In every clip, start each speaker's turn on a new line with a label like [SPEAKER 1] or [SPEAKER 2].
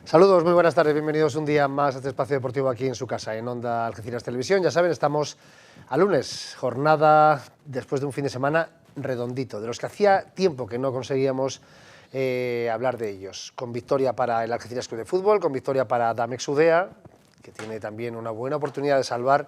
[SPEAKER 1] Saludos, muy buenas tardes, bienvenidos un día más a este espacio deportivo aquí en su casa, en Onda Algeciras Televisión. Ya saben, estamos a lunes, jornada después de un fin de semana redondito, de los que hacía tiempo que no conseguíamos hablar de ellos. Con victoria para el Algeciras Club de Fútbol, con victoria para Damex Udea, que tiene también una buena oportunidad de salvar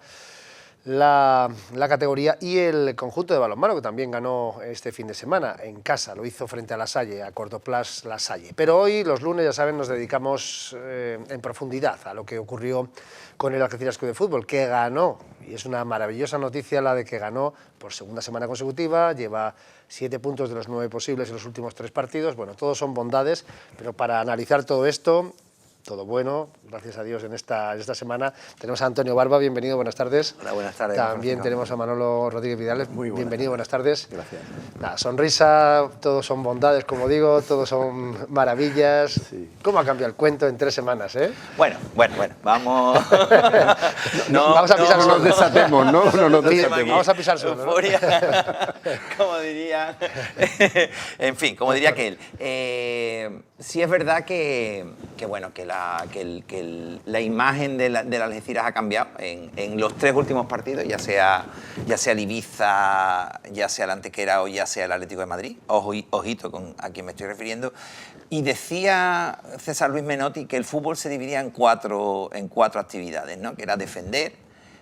[SPEAKER 1] la categoría, y el conjunto de balonmano, que también ganó este fin de semana en casa, lo hizo frente a La Salle, a Cortoplas La Salle. Pero hoy, los lunes, ya saben, nos dedicamos en profundidad a lo que ocurrió con el Algeciras Club de Fútbol, que ganó, y es una maravillosa noticia la de que ganó por segunda semana consecutiva, lleva 7 puntos de los 9 posibles en los últimos 3 partidos. Bueno, todos son bondades, pero para analizar todo esto, todo bueno, gracias a Dios en esta semana, tenemos a Antonio Barba, bienvenido, buenas tardes.
[SPEAKER 2] Hola, buenas tardes.
[SPEAKER 1] También tenemos a Manolo Rodríguez Vidales, bienvenido, buenas tardes.
[SPEAKER 2] Gracias.
[SPEAKER 1] Nada, sonrisa, todos son bondades, como digo, todos son maravillas. Sí. ¿Cómo ha cambiado el cuento en 3 semanas, eh?
[SPEAKER 2] Bueno, vamos...
[SPEAKER 1] vamos a pisar suelo.
[SPEAKER 3] No nos desatemos, ¿no? No nos desatemos.
[SPEAKER 1] Vamos a pisar suelo, ¿no?
[SPEAKER 2] Como diría... En fin, como diría aquel. Sí es verdad que la imagen de la Algeciras ha cambiado en los 3 últimos partidos, ya sea el Ibiza, ya sea el Antequera o ya sea el Atlético de Madrid. Ojito a quien me estoy refiriendo. Y decía César Luis Menotti que el fútbol se dividía en cuatro actividades, ¿no? Que era defender,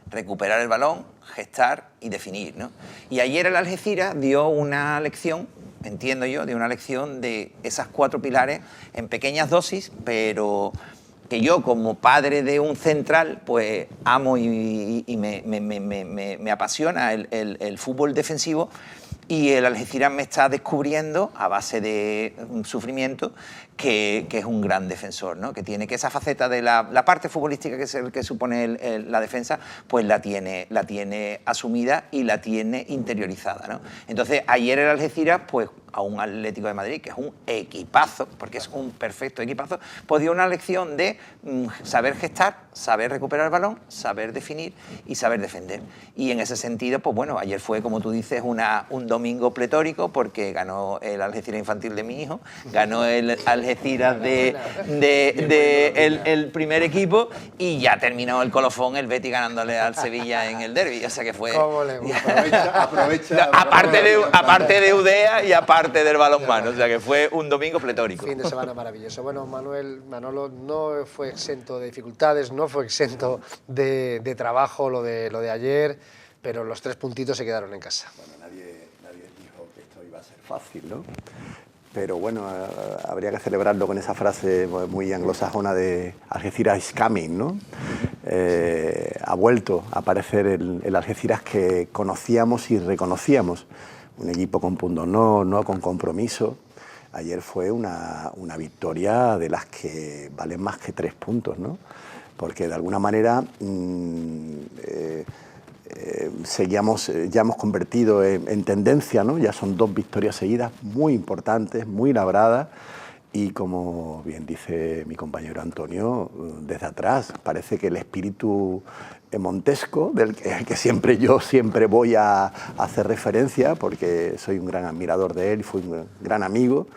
[SPEAKER 2] recuperar el balón, gestar y definir, ¿no? Y ayer el Algeciras dio una lección, entiendo yo, de una lección de esas 4 pilares en pequeñas dosis, pero que yo, como padre de un central, pues amo y me apasiona el fútbol defensivo, y el Algeciras me está descubriendo, a base de sufrimiento, que es un gran defensor, ¿no? Que tiene que esa faceta de la parte futbolística que es el que supone la defensa, pues la tiene asumida y la tiene interiorizada, ¿no? Entonces, ayer el Algeciras, pues a un Atlético de Madrid, que es un equipazo, porque es un perfecto equipazo, pues dio una lección de saber gestar, saber recuperar el balón, saber definir y saber defender. Y en ese sentido, pues bueno, ayer fue, como tú dices, un domingo pletórico, porque ganó el Algeciras infantil de mi hijo, ganó el Algeciras el primer equipo, y ya terminó el colofón, el Betis ganándole al Sevilla en el derbi. O sea que fue...
[SPEAKER 3] Aprovecha.
[SPEAKER 2] Aparte de Udea y aparte del balonmano, o sea que fue un domingo pletórico.
[SPEAKER 1] Fin de semana maravilloso. Bueno, Manolo no fue exento de dificultades, no fue exento de trabajo lo de ayer, pero los 3 puntitos se quedaron en casa.
[SPEAKER 3] Bueno, nadie dijo que esto iba a ser fácil, ¿no? Pero bueno, habría que celebrarlo con esa frase muy anglosajona de Algeciras is coming, ¿no? Ha vuelto a aparecer el Algeciras que conocíamos y reconocíamos. Un equipo con pundonor, no con compromiso. Ayer fue una victoria de las que valen más que 3 puntos, ¿no? Porque de alguna manera ya hemos convertido en tendencia, ¿no? Ya son 2 victorias seguidas muy importantes, muy labradas, y como bien dice mi compañero Antonio, desde atrás parece que el espíritu Montesco, del que siempre voy a hacer referencia, porque soy un gran admirador de él y fui un gran amigo,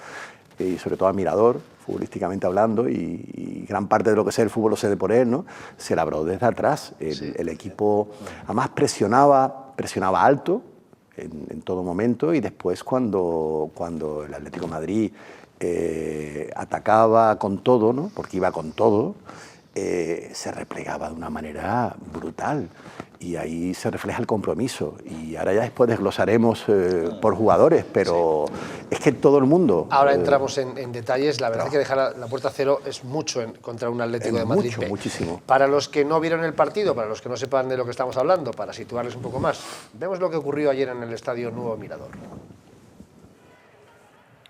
[SPEAKER 3] y sobre todo admirador, futbolísticamente hablando, y gran parte de lo que sé el fútbol lo sé de por él, ¿no? Se labró desde atrás. El equipo además presionaba alto en todo momento, y después cuando el Atlético de Madrid atacaba con todo, ¿no? Porque iba con todo, se replegaba de una manera brutal, y ahí se refleja el compromiso. Y ahora ya después desglosaremos por jugadores, pero sí, es que todo el mundo...
[SPEAKER 1] Ahora entramos en detalles. La verdad es que dejar la puerta a cero es mucho contra un Atlético de Madrid.
[SPEAKER 3] Muchísimo.
[SPEAKER 1] Para los que no vieron el partido, para los que no sepan de lo que estamos hablando, para situarles un poco más, vemos lo que ocurrió ayer en el Estadio Nuevo Mirador.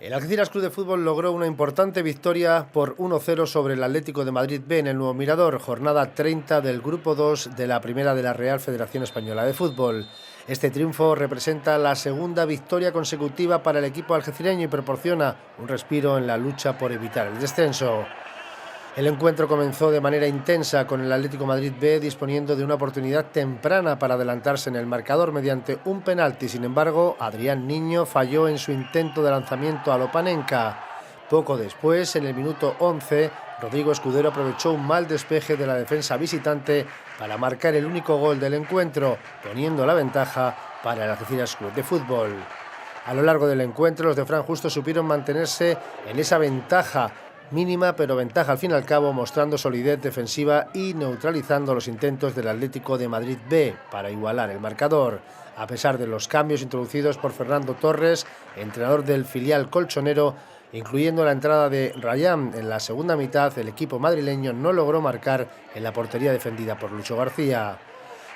[SPEAKER 1] El Algeciras Club de Fútbol logró una importante victoria por 1-0 sobre el Atlético de Madrid B en el Nuevo Mirador, jornada 30 del Grupo 2 de la Primera de la Real Federación Española de Fútbol. Este triunfo representa la segunda victoria consecutiva para el equipo algecireño y proporciona un respiro en la lucha por evitar el descenso. El encuentro comenzó de manera intensa, con el Atlético Madrid B disponiendo de una oportunidad temprana para adelantarse en el marcador mediante un penalti. Sin embargo, Adrián Niño falló en su intento de lanzamiento a Lopanenka. Poco después, en el minuto 11, Rodrigo Escudero aprovechó un mal despeje de la defensa visitante para marcar el único gol del encuentro, poniendo la ventaja para el Algeciras Club de Fútbol. A lo largo del encuentro, los de Fran Justo supieron mantenerse en esa ventaja mínima, pero ventaja al fin y al cabo, mostrando solidez defensiva y neutralizando los intentos del Atlético de Madrid B para igualar el marcador. A pesar de los cambios introducidos por Fernando Torres, entrenador del filial colchonero, incluyendo la entrada de Rayán en la segunda mitad, el equipo madrileño no logró marcar en la portería defendida por Lucho García.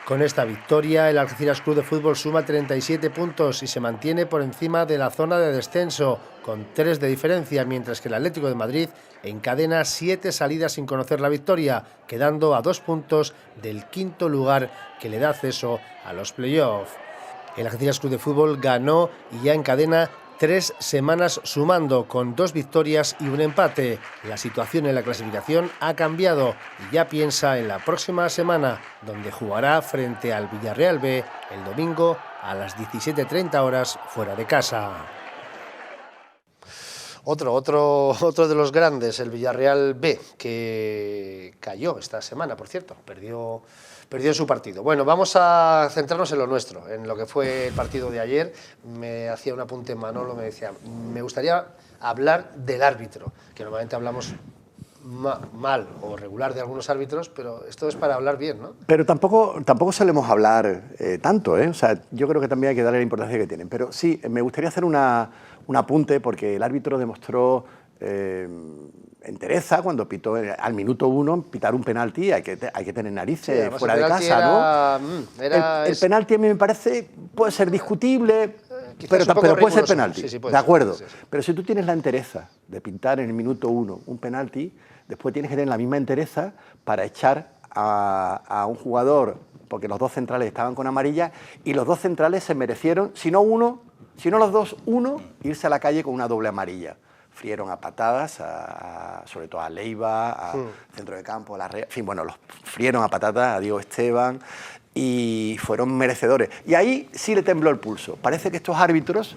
[SPEAKER 1] Con esta victoria, el Algeciras Club de Fútbol suma 37 puntos y se mantiene por encima de la zona de descenso, con 3 de diferencia, mientras que el Atlético de Madrid encadena 7 salidas sin conocer la victoria, quedando a 2 puntos del quinto lugar que le da acceso a los playoffs. El Algeciras Club de Fútbol ganó y ya encadena 3 semanas sumando, con 2 victorias y un empate. La situación en la clasificación ha cambiado y ya piensa en la próxima semana, donde jugará frente al Villarreal B el domingo a las 17:30 horas fuera de casa. Otro de los grandes, el Villarreal B, que cayó esta semana, por cierto, perdió en su partido. Bueno, vamos a centrarnos en lo nuestro, en lo que fue el partido de ayer. Me hacía un apunte Manolo, me decía, me gustaría hablar del árbitro, que normalmente hablamos mal o regular de algunos árbitros, pero esto es para hablar bien, ¿no?
[SPEAKER 3] Pero tampoco solemos hablar tanto, ¿eh? O sea, yo creo que también hay que darle la importancia que tienen. Pero sí, me gustaría hacer un apunte, porque el árbitro demostró entereza cuando pitó al minuto 1 pitar un penalti. Hay que tener narices, sí, fuera de casa, ¿no? El penalti a mí me parece, puede ser discutible, pero puede ser penalti, sí, de acuerdo. Sí. Pero si tú tienes la entereza de pintar en el minuto 1 un penalti, después tienes que tener la misma entereza para echar a un jugador, porque los 2 centrales estaban con amarilla y los 2 centrales se merecieron, si no los dos, irse a la calle con una doble amarilla. Frieron a patadas, sobre todo a Leiva, a centro de campo, a la Rea, en fin, bueno, los frieron a patadas a Diego Esteban y fueron merecedores. Y ahí sí le tembló el pulso. Parece que estos árbitros,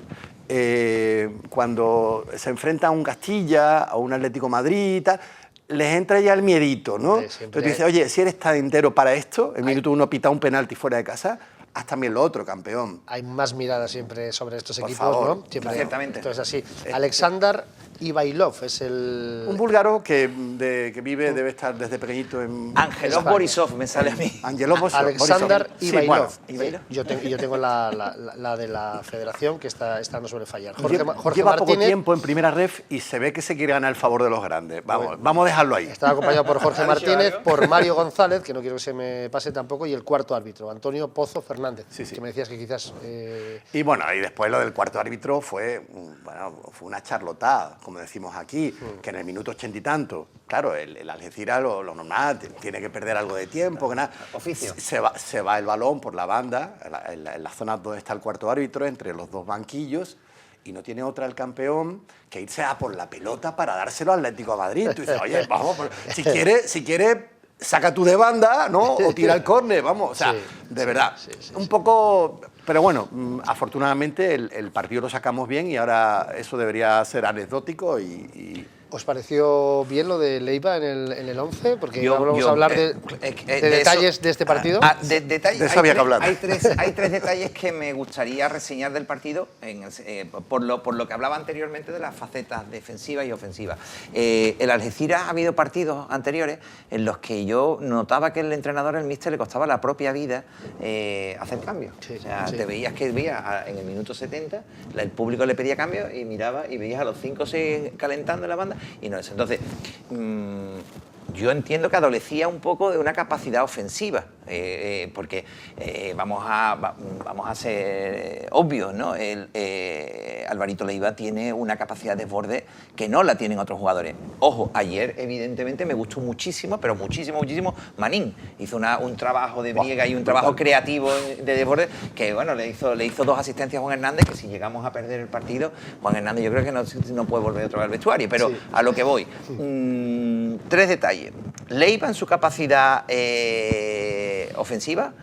[SPEAKER 3] cuando se enfrentan a un Castilla, a un Atlético Madrid y tal, les entra ya el miedito, ¿no? Pero tú dices, oye, si eres tan entero para esto, el minuto 1 pita un penalti fuera de casa, haz también lo otro, campeón.
[SPEAKER 1] Hay más miradas siempre sobre estos equipos,
[SPEAKER 3] favor,
[SPEAKER 1] ¿no? Siempre,
[SPEAKER 2] ciertamente.
[SPEAKER 1] Entonces así. Alexander Ivailov es
[SPEAKER 3] un búlgaro que vive, debe estar desde pequeñito en
[SPEAKER 2] Angelov Borisov, me sale a mí.
[SPEAKER 1] Alexander Ivailov.
[SPEAKER 3] Sí, bueno,
[SPEAKER 1] yo tengo la de la federación, que está no suele fallar.
[SPEAKER 3] Jorge
[SPEAKER 1] lleva
[SPEAKER 3] Martínez, poco tiempo en primera ref y se ve que se quiere ganar el favor de los grandes. Vamos a dejarlo ahí.
[SPEAKER 1] Está acompañado por Jorge Martínez, por Mario González, que no quiero que se me pase tampoco, y el cuarto árbitro, Antonio Pozo Fernández, que me decías que quizás...
[SPEAKER 3] Y bueno, y después lo del cuarto árbitro fue una charlotada, como decimos aquí, que en el minuto 80 y tanto, claro, el Algeciras lo normal, tiene que perder algo de tiempo, que nada.
[SPEAKER 2] Oficio.
[SPEAKER 3] Se va el balón por la banda, en la zona donde está el cuarto árbitro, entre los 2 banquillos, y no tiene otra el campeón que irse a por la pelota para dárselo al Atlético de Madrid. Tú dices, oye, vamos, si quiere saca tú de banda, ¿no? O tira el córner, vamos, o sea, de verdad, un poco... Pero bueno, afortunadamente el partido lo sacamos bien y ahora eso debería ser anecdótico y...
[SPEAKER 1] ¿Os pareció bien lo de Leiva en el 11? Porque vamos a hablar de detalles eso, de este partido.
[SPEAKER 3] De eso había que hablar.
[SPEAKER 2] Hay tres detalles que me gustaría reseñar del partido, por lo que hablaba anteriormente de las facetas defensivas y ofensivas. El Algeciras ha habido partidos anteriores en los que yo notaba que el entrenador, el míster, le costaba la propia vida hacer cambios. Te veías que en el minuto 70 el público le pedía cambios y miraba y veías a los 5 o 6 calentando en la banda. Y no es. Entonces, yo entiendo que adolecía un poco de una capacidad ofensiva, porque vamos a ser obvios, ¿no? Alvarito Leiva tiene una capacidad de desborde que no la tienen otros jugadores. Ojo, ayer evidentemente me gustó muchísimo, pero muchísimo, Manín. Hizo un trabajo de briega y un trabajo creativo de desborde que, bueno, le hizo 2 asistencias a Juan Hernández, que si llegamos a perder el partido, Juan Hernández yo creo que no puede volver otra vez al vestuario, pero a lo que voy. 3 detalles. Leiva en su capacidad ofensiva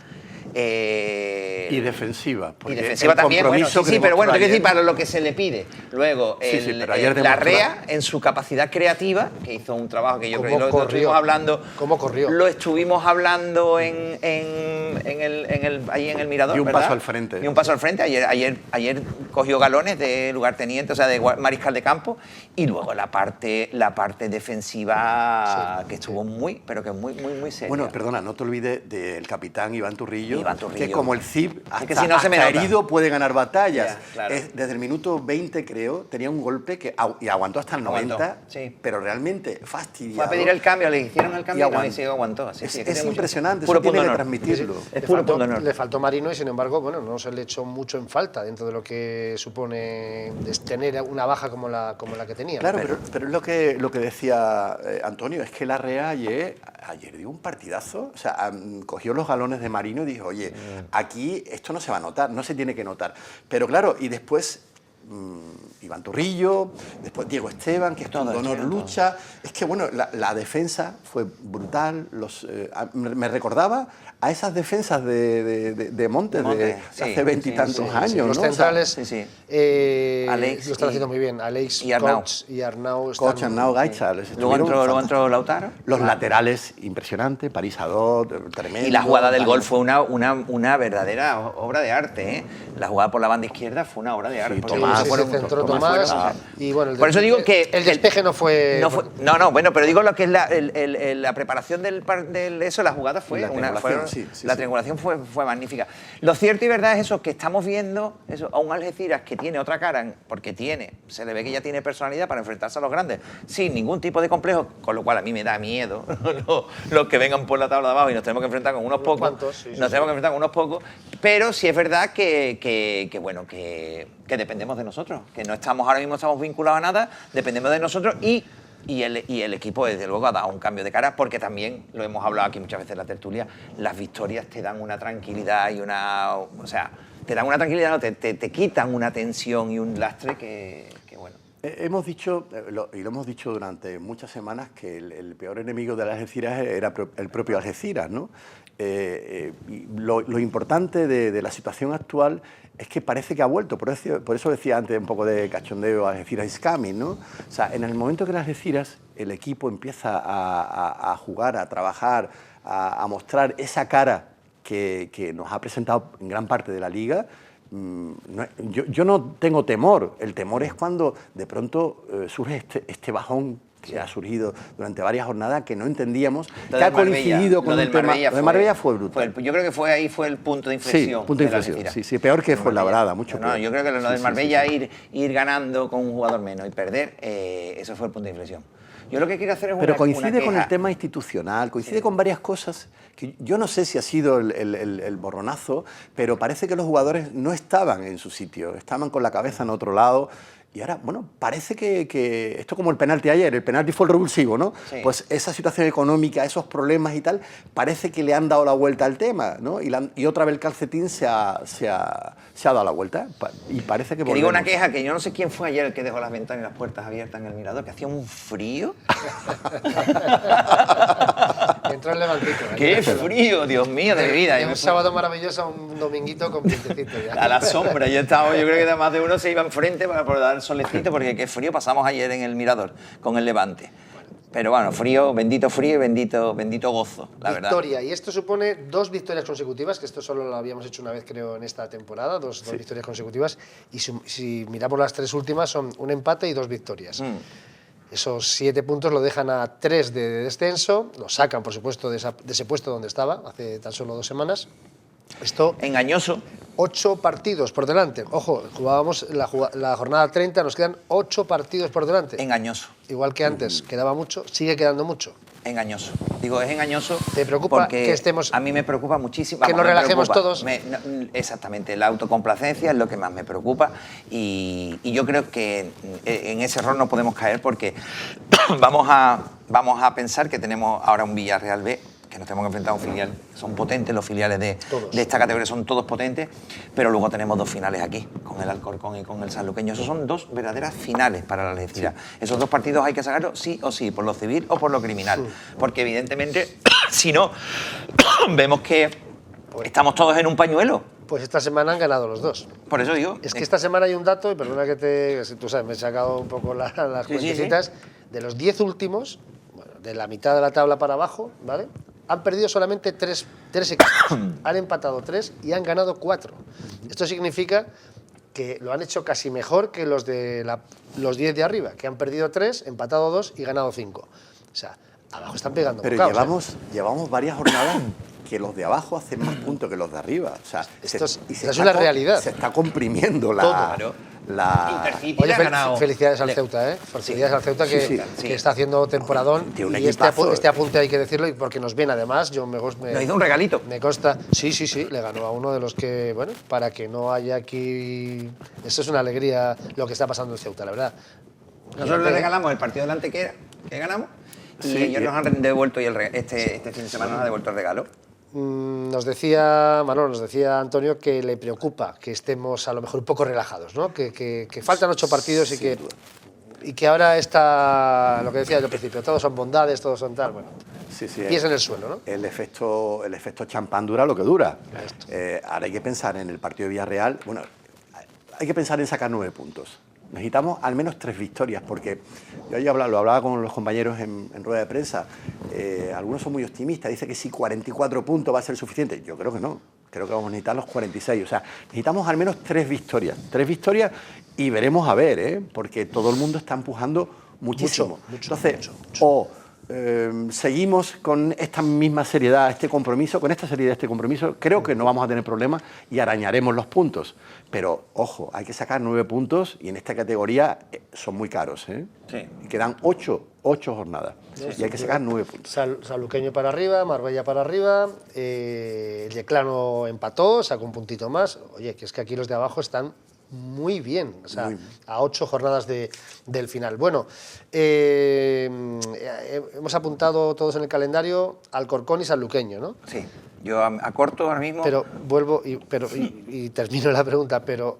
[SPEAKER 3] Y defensiva.
[SPEAKER 2] Y defensiva también, bueno, sí, pero bueno, te quiero decir, para lo que se le pide. Luego, la REA, en su capacidad creativa, que hizo un trabajo que yo creo que lo estuvimos hablando.
[SPEAKER 1] ¿Cómo corrió?
[SPEAKER 2] Lo estuvimos hablando ahí en el Mirador.
[SPEAKER 3] Y un
[SPEAKER 2] ¿verdad?
[SPEAKER 3] paso al frente.
[SPEAKER 2] Y un paso al frente. Ayer cogió galones de lugarteniente, o sea, de mariscal de campo. Y luego la parte defensiva, que estuvo muy seria.
[SPEAKER 3] Bueno, perdona, no te olvides del capitán Iván Turrillo,
[SPEAKER 2] Turrillo,
[SPEAKER 3] que como el CIP, hasta,
[SPEAKER 2] que si no se me
[SPEAKER 3] hasta
[SPEAKER 2] nota.
[SPEAKER 3] herido puede ganar batallas.
[SPEAKER 2] Ya, claro.
[SPEAKER 3] Desde el minuto 20, creo, tenía un golpe y aguantó hasta el 90,
[SPEAKER 2] sí.
[SPEAKER 3] Pero realmente fastidiado.
[SPEAKER 2] Fue a pedir el cambio, le hicieron el cambio y sí aguantó. Sí,
[SPEAKER 3] es impresionante,
[SPEAKER 2] puro
[SPEAKER 3] eso tiene que
[SPEAKER 2] honor.
[SPEAKER 3] transmitirlo.
[SPEAKER 2] Es puro punto honor.
[SPEAKER 1] Le faltó Marino y, sin embargo, bueno, no se le echó mucho en falta dentro de lo que supone tener una baja como la que tenía.
[SPEAKER 3] Claro, pero es lo que decía Antonio, es que la REA ayer dio un partidazo, o sea, cogió los galones de Marino y dijo, oye, aquí esto no se va a notar, no se tiene que notar. Pero claro, y después Iván Turrillo, después Diego Esteban, que es todo honor lucha. Es que bueno, la defensa fue brutal, me recordaba a esas defensas de Montes de hace 20 y tantos años.
[SPEAKER 1] Los
[SPEAKER 3] ¿no?
[SPEAKER 1] centrales
[SPEAKER 2] Alex
[SPEAKER 1] lo están haciendo muy bien. Alex
[SPEAKER 2] y Arnau.
[SPEAKER 3] Coach, Arnau, Gaicha.
[SPEAKER 2] Luego entró Lautaro.
[SPEAKER 3] Los laterales, impresionante, París Adot, tremendo.
[SPEAKER 2] Y la jugada del gol fue una verdadera obra de arte, ¿eh? La jugada por la banda izquierda fue una obra de arte.
[SPEAKER 3] Sí,
[SPEAKER 1] Tomás, centró Tomás. Y bueno,
[SPEAKER 2] por eso digo que
[SPEAKER 1] el despeje no fue...
[SPEAKER 2] bueno, pero digo lo que es la preparación de la jugada fue la triangulación fue magnífica. Lo cierto y verdad es eso, que estamos viendo a un Algeciras que tiene otra cara, porque se le ve que ya tiene personalidad para enfrentarse a los grandes, sin ningún tipo de complejo, con lo cual a mí me da miedo los que vengan por la tabla de abajo y nos tenemos que enfrentar con unos pocos. Tenemos que enfrentar con unos pocos, pero sí es verdad que dependemos de nosotros, que no estamos ahora mismo vinculados a nada, dependemos de nosotros y el equipo, desde luego, ha dado un cambio de cara, porque también, lo hemos hablado aquí muchas veces en la tertulia, las victorias te dan una tranquilidad y te dan una tranquilidad, no, te quitan una tensión y un lastre que bueno.
[SPEAKER 3] Hemos dicho, y lo hemos dicho durante muchas semanas, que el peor enemigo de las Algeciras era el propio Algeciras, ¿no? Lo importante de la situación actual es que parece que ha vuelto, por eso decía antes un poco de cachondeo, Algeciras is coming, ¿no? O sea, en el momento que en Algeciras el equipo empieza a jugar, a trabajar, a mostrar esa cara que nos ha presentado en gran parte de la Liga, yo no tengo temor. El temor es cuando de pronto surge este bajón que ha surgido durante varias jornadas, que no entendíamos, que ha coincidido con el tema. Lo de Marbella fue brutal.
[SPEAKER 2] Yo creo que ahí fue el punto de inflexión.
[SPEAKER 3] Sí, punto de inflexión. Sí, peor que Fuenlabrada, mucho peor.
[SPEAKER 2] No, yo creo que lo del Marbella, ir ganando con un jugador menos y perder, eso fue el punto de inflexión. Yo lo que quiero hacer es
[SPEAKER 3] Pero coincide con el tema institucional, coincide con varias cosas que yo no sé si ha sido el borronazo, pero parece que los jugadores no estaban en su sitio, estaban con la cabeza en otro lado. Y ahora, bueno, parece que esto como el penalti ayer, el penalti fue el revulsivo, ¿no? Sí. Pues esa situación económica, esos problemas y tal, parece que le han dado la vuelta al tema, ¿no? Y otra vez el calcetín se ha dado la vuelta y parece que volvemos.
[SPEAKER 2] Digo una queja, que yo no sé quién fue ayer el que dejó las ventanas y las puertas abiertas en el Mirador, que hacía un frío.
[SPEAKER 1] Entró el levantito.
[SPEAKER 2] ¡Qué frío, Dios mío, de mi vida!
[SPEAKER 1] Un sábado maravilloso, un dominguito con vientecito ya.
[SPEAKER 2] A la sombra, yo creo que más de uno se iba enfrente para dar el solecito, porque qué frío pasamos ayer en el Mirador con el Levante. Pero bueno, frío y bendito gozo, la verdad.
[SPEAKER 1] Victoria, y esto supone 2 victorias consecutivas, que esto solo lo habíamos hecho una vez, creo, en esta temporada, dos victorias consecutivas, y si miramos las 3 últimas son un empate y 2 victorias. Esos 7 puntos lo dejan a 3 de descenso, lo sacan, por supuesto, de ese puesto donde estaba hace tan solo 2 semanas. Esto,
[SPEAKER 2] engañoso.
[SPEAKER 1] 8 partidos por delante. Ojo, jugábamos la jornada 30, nos quedan 8 partidos por delante.
[SPEAKER 2] Engañoso.
[SPEAKER 1] Igual que antes quedaba mucho, sigue quedando mucho.
[SPEAKER 2] Engañoso. Digo, es engañoso.
[SPEAKER 1] ¿Te preocupa que estemos...?
[SPEAKER 2] A mí me preocupa muchísimo.
[SPEAKER 1] Que nos relajemos todos.
[SPEAKER 2] Exactamente, la autocomplacencia es lo que más me preocupa y yo creo que en ese error no podemos caer, porque vamos a pensar que tenemos ahora un Villarreal B, que nos tenemos que enfrentar a un filial. Son potentes, los filiales de esta categoría son todos potentes, pero luego tenemos 2 finales aquí, con el Alcorcón y con el Sanluqueño. Esos son 2 verdaderas finales para la Algeciras. Sí. Esos 2 partidos hay que sacarlos sí o sí, por lo civil o por lo criminal. Sí. Porque evidentemente, si no, vemos que Estamos todos en un pañuelo.
[SPEAKER 1] Pues esta semana han ganado los dos.
[SPEAKER 2] Por eso digo.
[SPEAKER 1] Es que esta semana hay un dato, y perdona que tú sabes, me he sacado un poco las cuentecitas, de los 10 últimos, bueno, de la mitad de la tabla para abajo, ¿vale? Han perdido solamente tres equipos, han empatado 3 y han ganado 4. Esto significa que lo han hecho casi mejor que los 10 de arriba, que han perdido 3, empatado 2 y ganado 5. O sea, abajo están pegando
[SPEAKER 3] Pero
[SPEAKER 1] bocados,
[SPEAKER 3] llevamos varias jornadas que los de abajo hacen más puntos que los de arriba. O sea,
[SPEAKER 1] esa es una realidad.
[SPEAKER 3] Se está comprimiendo
[SPEAKER 2] Intercity
[SPEAKER 1] Oye,
[SPEAKER 2] ha ganado.
[SPEAKER 1] felicidades al Ceuta, ¿eh? Felicidades al Ceuta que está haciendo temporadón.
[SPEAKER 3] Tiene un
[SPEAKER 1] y
[SPEAKER 3] equipazo.
[SPEAKER 1] este apunte hay que decirlo, porque nos viene además.
[SPEAKER 2] Nos hizo un regalito.
[SPEAKER 1] Me consta. Sí, le ganó a uno de los que, bueno, para que no haya aquí. Eso es una alegría lo que está pasando en Ceuta, la verdad.
[SPEAKER 2] Nosotros le regalamos el partido de Antequera que ganamos y ellos nos han devuelto, y este fin de semana nos ha devuelto el regalo.
[SPEAKER 1] Nos decía Manolo, nos decía Antonio que le preocupa que estemos a lo mejor un poco relajados, ¿no? Que faltan 8 partidos y que ahora está, lo que decía yo al principio, todos son bondades, todos son tal, bueno, pies en el suelo, ¿no?
[SPEAKER 3] El efecto champán dura lo que dura. Ahora hay que pensar en el partido de Villarreal, bueno, hay que pensar en sacar 9 puntos. Necesitamos al menos 3 victorias, porque yo lo hablaba con los compañeros en rueda de prensa. Algunos son muy optimistas, dicen que si 44 puntos va a ser suficiente. Yo creo que no, creo que vamos a necesitar los 46. O sea, necesitamos al menos 3 victorias. 3 victorias y veremos a ver, porque todo el mundo está empujando muchísimo. Entonces, o seguimos con esta misma seriedad, este compromiso, creo que no vamos a tener problemas y arañaremos los puntos. Pero, ojo, hay que sacar 9 puntos y en esta categoría son muy caros,
[SPEAKER 2] Sí.
[SPEAKER 3] Y quedan 8 jornadas y hay que sacar 9 puntos.
[SPEAKER 1] Sanluqueño para arriba, Marbella para arriba, el Yeclano empató, sacó un puntito más. Oye, que es que aquí los de abajo están muy bien, o sea, a 8 jornadas del final. Bueno, hemos apuntado todos en el calendario Alcorcón y Sanluqueño, ¿no?
[SPEAKER 2] Sí, yo a corto ahora mismo.
[SPEAKER 1] Pero vuelvo y termino la pregunta, pero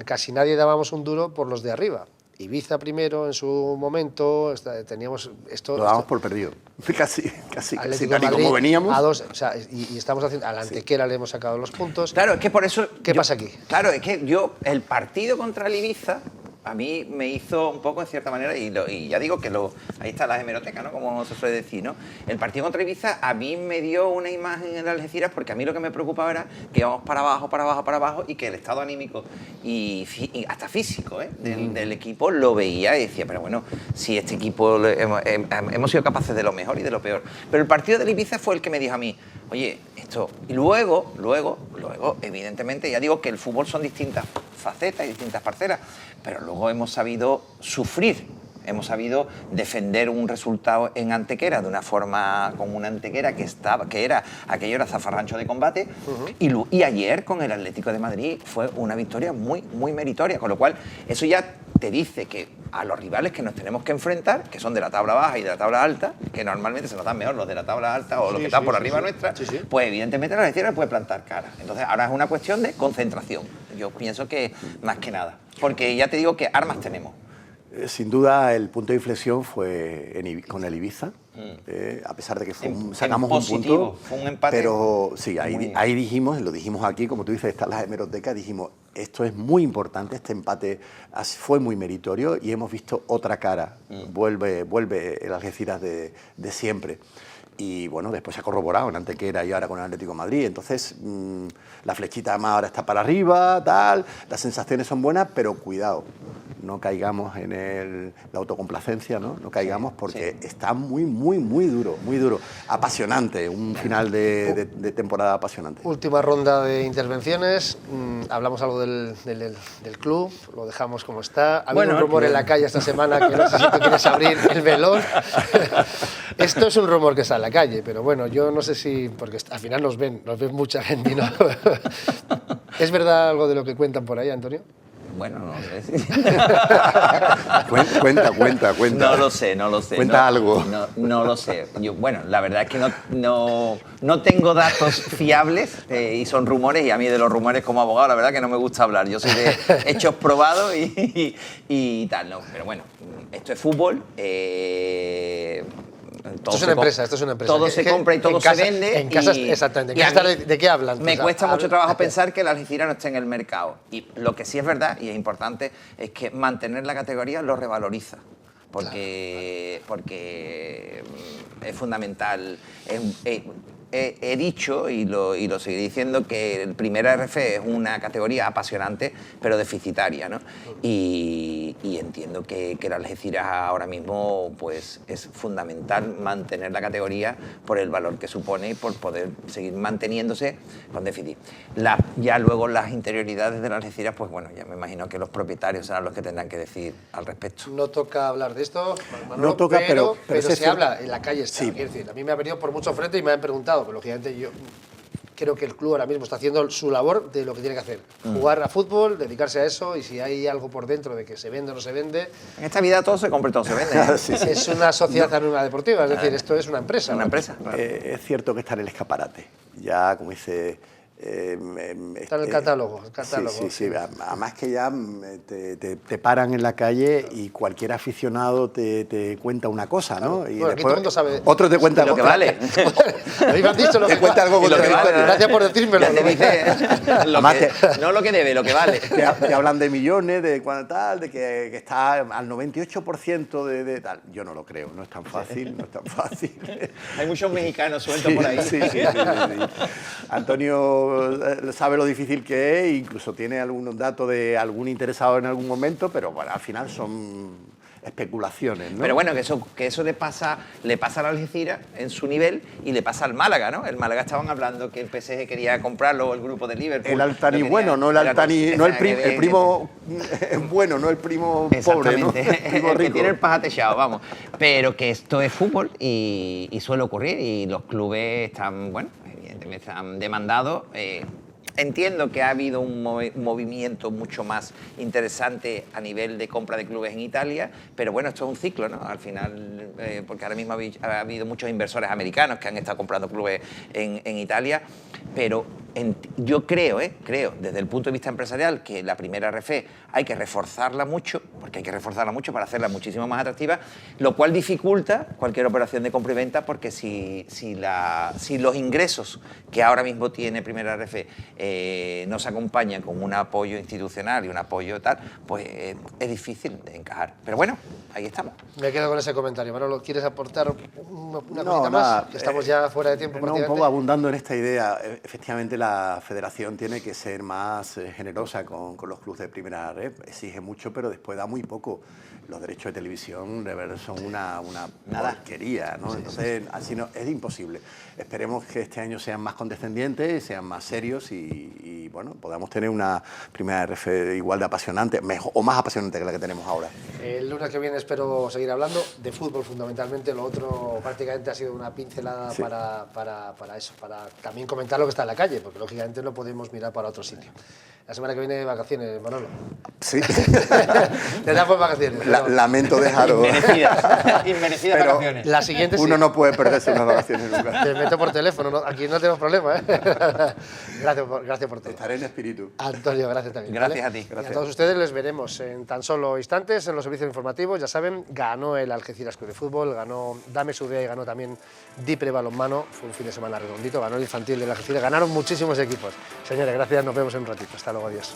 [SPEAKER 1] casi nadie dábamos un duro por los de arriba. Ibiza primero en su momento, teníamos esto.
[SPEAKER 3] Lo damos por perdido, casi tal y como veníamos.
[SPEAKER 1] A 2, o sea, y estamos haciendo, a la Antequera le hemos sacado los puntos.
[SPEAKER 2] Claro, es que por eso.
[SPEAKER 1] ¿Qué pasa aquí?
[SPEAKER 2] Claro, es que el partido contra el Ibiza a mí me hizo un poco, en cierta manera, y ya digo que ahí está la hemeroteca, ¿no? Como se suele decir, ¿no? El partido contra Ibiza a mí me dio una imagen en Algeciras, porque a mí lo que me preocupaba era que íbamos para abajo, y que el estado anímico y hasta físico del equipo lo veía y decía, pero bueno, si este equipo hemos sido capaces de lo mejor y de lo peor. Pero el partido del Ibiza fue el que me dijo a mí, oye, esto. Y luego, evidentemente, ya digo que el fútbol son distintas facetas y distintas parcelas, pero luego hemos sabido sufrir, hemos sabido defender un resultado en Antequera de una forma, con una Antequera aquello era zafarrancho de combate, y ayer con el Atlético de Madrid fue una victoria muy, muy meritoria, con lo cual eso ya te dice que a los rivales que nos tenemos que enfrentar, que son de la tabla baja y de la tabla alta, que normalmente se nos dan mejor los de la tabla alta o los que están por arriba nuestra, pues evidentemente la Algeciras puede plantar cara. Entonces ahora es una cuestión de concentración. Yo pienso que más que nada, porque ya te digo que armas tenemos.
[SPEAKER 3] Sin duda el punto de inflexión fue con el Ibiza, a pesar de que sacamos un punto,
[SPEAKER 2] fue un empate.
[SPEAKER 3] Pero sí, ahí dijimos, lo dijimos aquí, como tú dices, están las hemerotecas, dijimos, esto es muy importante, este empate fue muy meritorio y hemos visto otra cara, vuelve el Algeciras de siempre. Y bueno, después se ha corroborado en Antequera y ahora con el Atlético de Madrid. Entonces, la flechita más ahora está para arriba, tal, las sensaciones son buenas, pero cuidado, no caigamos en la autocomplacencia, ¿no? No caigamos porque está muy duro, apasionante, un final de temporada apasionante.
[SPEAKER 1] Última ronda de intervenciones, hablamos algo del club, lo dejamos como está. Ha habido un rumor en la calle esta semana que no sé si tú quieres abrir el velón. Esto es un rumor que está en la calle, pero bueno, yo no sé si, porque al final nos ven mucha gente, ¿no? ¿Es verdad algo de lo que cuentan por ahí, Antonio?
[SPEAKER 2] Bueno, no sé.
[SPEAKER 3] Cuenta.
[SPEAKER 2] No lo sé.
[SPEAKER 3] Cuenta algo.
[SPEAKER 2] No lo sé. Bueno, la verdad es que no tengo datos fiables y son rumores, y a mí de los rumores como abogado la verdad que no me gusta hablar. Yo soy de hechos probados y tal, ¿no? Pero bueno, esto es fútbol.
[SPEAKER 1] Esto es una empresa, esto es una empresa.
[SPEAKER 2] Todo se compra y todo se vende.
[SPEAKER 1] En casa, exactamente. En casa, ¿de qué hablan?
[SPEAKER 2] Me cuesta mucho trabajo pensar que el Algeciras no esté en el mercado. Y lo que sí es verdad, y es importante, es que mantener la categoría lo revaloriza. Porque es fundamental. He dicho y lo seguiré diciendo que el Primera RF es una categoría apasionante pero deficitaria, ¿no? Y entiendo que el Algeciras ahora mismo pues es fundamental mantener la categoría por el valor que supone y por poder seguir manteniéndose con déficit. Ya luego las interioridades del Algeciras, pues bueno, ya me imagino que los propietarios serán los que tendrán que decir al respecto.
[SPEAKER 1] No toca hablar de esto, Manolo,
[SPEAKER 3] no toca, pero
[SPEAKER 1] se habla en la calle. Está,
[SPEAKER 3] sí.
[SPEAKER 1] Quiero decir, a mí me ha venido por mucho frente y me han preguntado, pero lógicamente yo creo que el club ahora mismo está haciendo su labor de lo que tiene que hacer. Jugar a fútbol, dedicarse a eso, y si hay algo por dentro de que se vende o no se vende...
[SPEAKER 2] En esta vida todo se compra y todo se vende.
[SPEAKER 3] Sí, sí.
[SPEAKER 1] Es una sociedad anónima deportiva, es decir, esto es una empresa.
[SPEAKER 2] Una
[SPEAKER 1] ¿no?
[SPEAKER 2] empresa, claro.
[SPEAKER 3] Es cierto que está en el escaparate. Ya, como dice...
[SPEAKER 1] está en el catálogo.
[SPEAKER 3] Sí. Además que ya te paran en la calle y cualquier aficionado te cuenta una cosa, ¿no?
[SPEAKER 1] Claro.
[SPEAKER 3] Y
[SPEAKER 1] bueno, aquí todo el mundo sabe.
[SPEAKER 3] Otro te cuenta
[SPEAKER 2] lo que vale.
[SPEAKER 1] A mí me han dicho lo que
[SPEAKER 3] cuenta algo
[SPEAKER 2] lo que vale.
[SPEAKER 1] Gracias por decírmelo.
[SPEAKER 2] Ya te dice no lo que debe, lo que vale.
[SPEAKER 3] Te hablan de millones, de cuánto tal, de que está al 98% de tal. Yo no lo creo, no es tan fácil, no es tan fácil.
[SPEAKER 2] Hay muchos mexicanos sueltos por ahí.
[SPEAKER 3] Sí. Antonio sabe lo difícil que es, incluso tiene algunos datos de algún interesado en algún momento, pero bueno, al final son especulaciones, ¿no?
[SPEAKER 2] Pero bueno, que eso le pasa al Algeciras en su nivel y le pasa al Málaga, ¿no? El Málaga estaban hablando que el PSG quería comprarlo, o el grupo de Liverpool.
[SPEAKER 3] El Altani bueno, no el Altani, no el primo bueno, no el primo pobre, ¿no? El primo
[SPEAKER 2] el que
[SPEAKER 3] rico.
[SPEAKER 2] tiene el paja techado, vamos. Pero que esto es fútbol y suele ocurrir, y los clubes están, bueno, evidentemente están demandados. Entiendo que ha habido un movimiento mucho más interesante a nivel de compra de clubes en Italia, pero bueno, esto es un ciclo, ¿no? Al final, porque ahora mismo ha habido muchos inversores americanos que han estado comprando clubes en Italia, pero yo creo, desde el punto de vista empresarial, que la Primera RF hay que reforzarla mucho, porque hay que reforzarla mucho para hacerla muchísimo más atractiva, lo cual dificulta cualquier operación de compra y venta, porque si los ingresos que ahora mismo tiene Primera RF no se acompañan con un apoyo institucional y un apoyo tal, pues es difícil de encajar. Pero bueno, ahí estamos.
[SPEAKER 1] Me quedo con ese comentario. Manolo, ¿quieres aportar una cosita
[SPEAKER 3] nada,
[SPEAKER 1] más? Que estamos ya fuera de tiempo.
[SPEAKER 3] No, un poco abundando en esta idea. Efectivamente, la federación tiene que ser más generosa con los clubes de primera red. Exige mucho, pero después da muy poco. Los derechos de televisión de verdad son una porquería, ¿no? Entonces, así no, es imposible. Esperemos que este año sean más condescendientes, sean más serios y bueno, podamos tener una Primera RF igual de apasionante, mejor, o más apasionante que la que tenemos ahora.
[SPEAKER 1] El lunes que viene espero seguir hablando de fútbol fundamentalmente. Lo otro prácticamente ha sido una pincelada para eso, para también comentar lo que está en la calle, porque lógicamente no podemos mirar para otro sitio. La semana que viene vacaciones, Manolo.
[SPEAKER 3] Sí.
[SPEAKER 1] Te damos vacaciones.
[SPEAKER 3] Lamento dejaros.
[SPEAKER 2] Inmerecidas vacaciones.
[SPEAKER 1] La siguiente
[SPEAKER 3] Uno
[SPEAKER 1] sí.
[SPEAKER 3] no puede perderse unas vacaciones nunca.
[SPEAKER 1] Te meto por teléfono, ¿no? Aquí no tenemos problema, ¿eh? Gracias por todo.
[SPEAKER 3] Estaré en espíritu.
[SPEAKER 1] Antonio, gracias también.
[SPEAKER 2] Gracias
[SPEAKER 1] ¿vale?
[SPEAKER 2] a ti.
[SPEAKER 1] Y a todos ustedes les veremos en tan solo instantes en los servicios informativos. Ya saben, ganó el Algeciras Club de Fútbol, ganó Dame Sudea y ganó también Dipre Balonmano. Fue un fin de semana redondito, ganó el infantil del Algeciras. Ganaron muchísimos equipos. Señores, gracias, nos vemos en un ratito. Hasta luego, adiós.